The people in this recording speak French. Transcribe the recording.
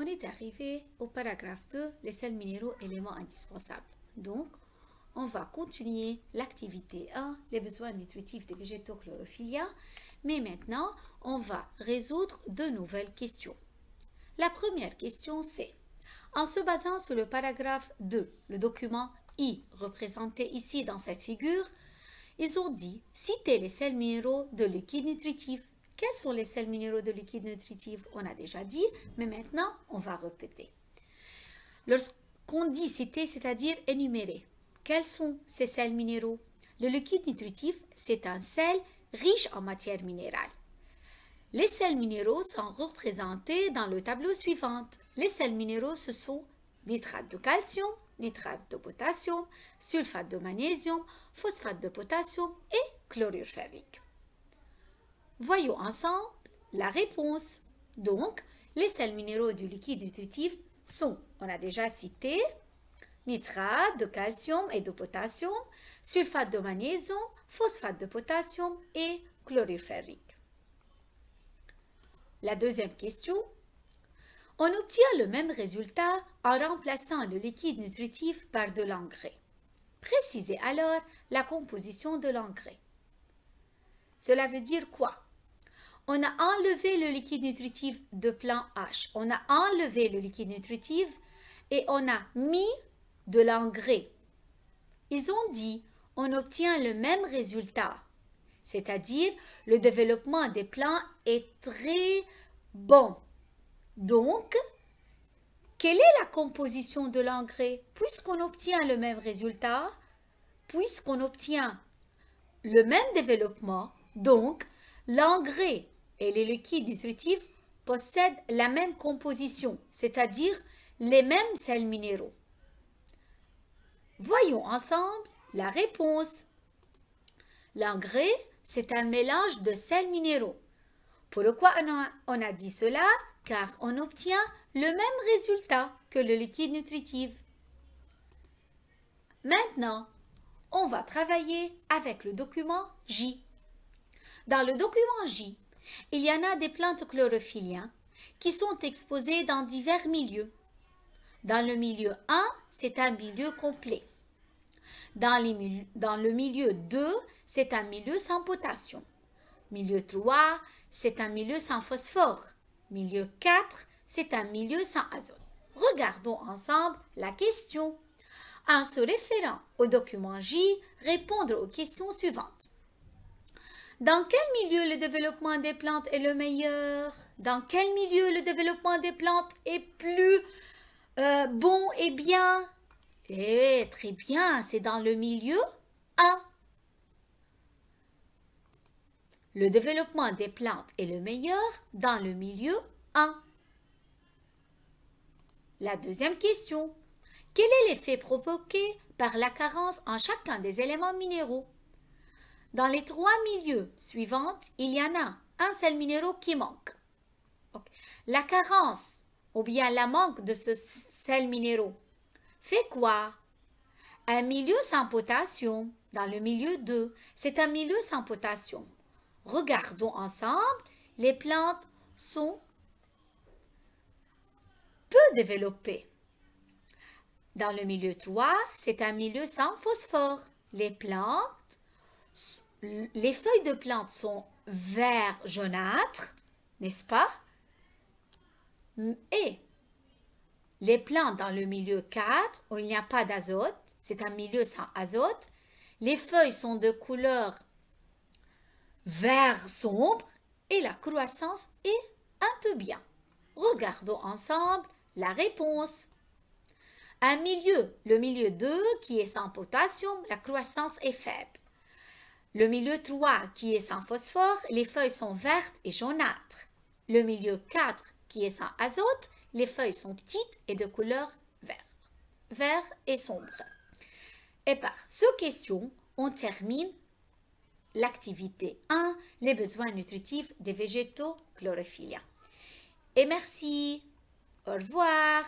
On est arrivé au paragraphe 2, les sels minéraux, éléments indispensables. Donc, on va continuer l'activité 1, les besoins nutritifs des végétaux chlorophylliens. Mais maintenant, on va résoudre de nouvelles questions. La première question, c'est, en se basant sur le paragraphe 2, le document I, représenté ici dans cette figure, ils ont dit, citez les sels minéraux de liquide nutritif. Quels sont les sels minéraux de liquide nutritif? On a déjà dit, mais maintenant, on va répéter. Lorsqu'on dit citer, c'est-à-dire énumérer, quels sont ces sels minéraux? Le liquide nutritif, c'est un sel riche en matière minérale. Les sels minéraux sont représentés dans le tableau suivant. Les sels minéraux, ce sont nitrate de calcium, nitrate de potassium, sulfate de magnésium, phosphate de potassium et chlorure ferrique. Voyons ensemble la réponse. Donc, les sels minéraux du liquide nutritif sont, on a déjà cité, nitrate de calcium et de potassium, sulfate de magnésium, phosphate de potassium et chlorure ferrique. La deuxième question. On obtient le même résultat en remplaçant le liquide nutritif par de l'engrais. Précisez alors la composition de l'engrais. Cela veut dire quoi? On a enlevé le liquide nutritif de plan H. On a enlevé le liquide nutritif et on a mis de l'engrais. Ils ont dit on obtient le même résultat. C'est-à-dire le développement des plants est très bon. Donc, quelle est la composition de l'engrais? Puisqu'on obtient le même résultat, puisqu'on obtient le même développement, donc l'engrais et les liquides nutritifs possèdent la même composition, c'est-à-dire les mêmes sels minéraux. Voyons ensemble la réponse. L'engrais, c'est un mélange de sels minéraux. Pourquoi on a dit cela? Car on obtient le même résultat que le liquide nutritif. Maintenant, on va travailler avec le document J. Dans le document J, il y en a des plantes chlorophylliennes qui sont exposées dans divers milieux. Dans le milieu 1, c'est un milieu complet. Dans le milieu 2, c'est un milieu sans potassium. Milieu 3, c'est un milieu sans phosphore. Milieu 4, c'est un milieu sans azote. Regardons ensemble la question. En se référant au document J, répondre aux questions suivantes. Dans quel milieu le développement des plantes est le meilleur? Dans quel milieu le développement des plantes est plus bon et bien? Eh, très bien, c'est dans le milieu 1. Le développement des plantes est le meilleur dans le milieu 1. La deuxième question. Quel est l'effet provoqué par la carence en chacun des éléments minéraux? Dans les 3 milieux suivants, il y en a un sel minéraux qui manque. Okay. La carence ou bien la manque de ce sel minéraux fait quoi? Un milieu sans potassium, dans le milieu 2, c'est un milieu sans potassium. Regardons ensemble, les plantes sont peu développées. Dans le milieu 3, c'est un milieu sans phosphore. Les feuilles de plantes sont vert jaunâtres, n'est-ce pas? Et les plantes dans le milieu 4, où il n'y a pas d'azote, c'est un milieu sans azote, les feuilles sont de couleur vert sombre et la croissance est un peu bien. Regardons ensemble la réponse. Le milieu 2 qui est sans potassium, la croissance est faible. Le milieu 3 qui est sans phosphore, les feuilles sont vertes et jaunâtres. Le milieu 4 qui est sans azote, les feuilles sont petites et de couleur vert et sombre. Et par ces questions, on termine l'activité 1, les besoins nutritifs des végétaux chlorophylliens. Et merci. Au revoir.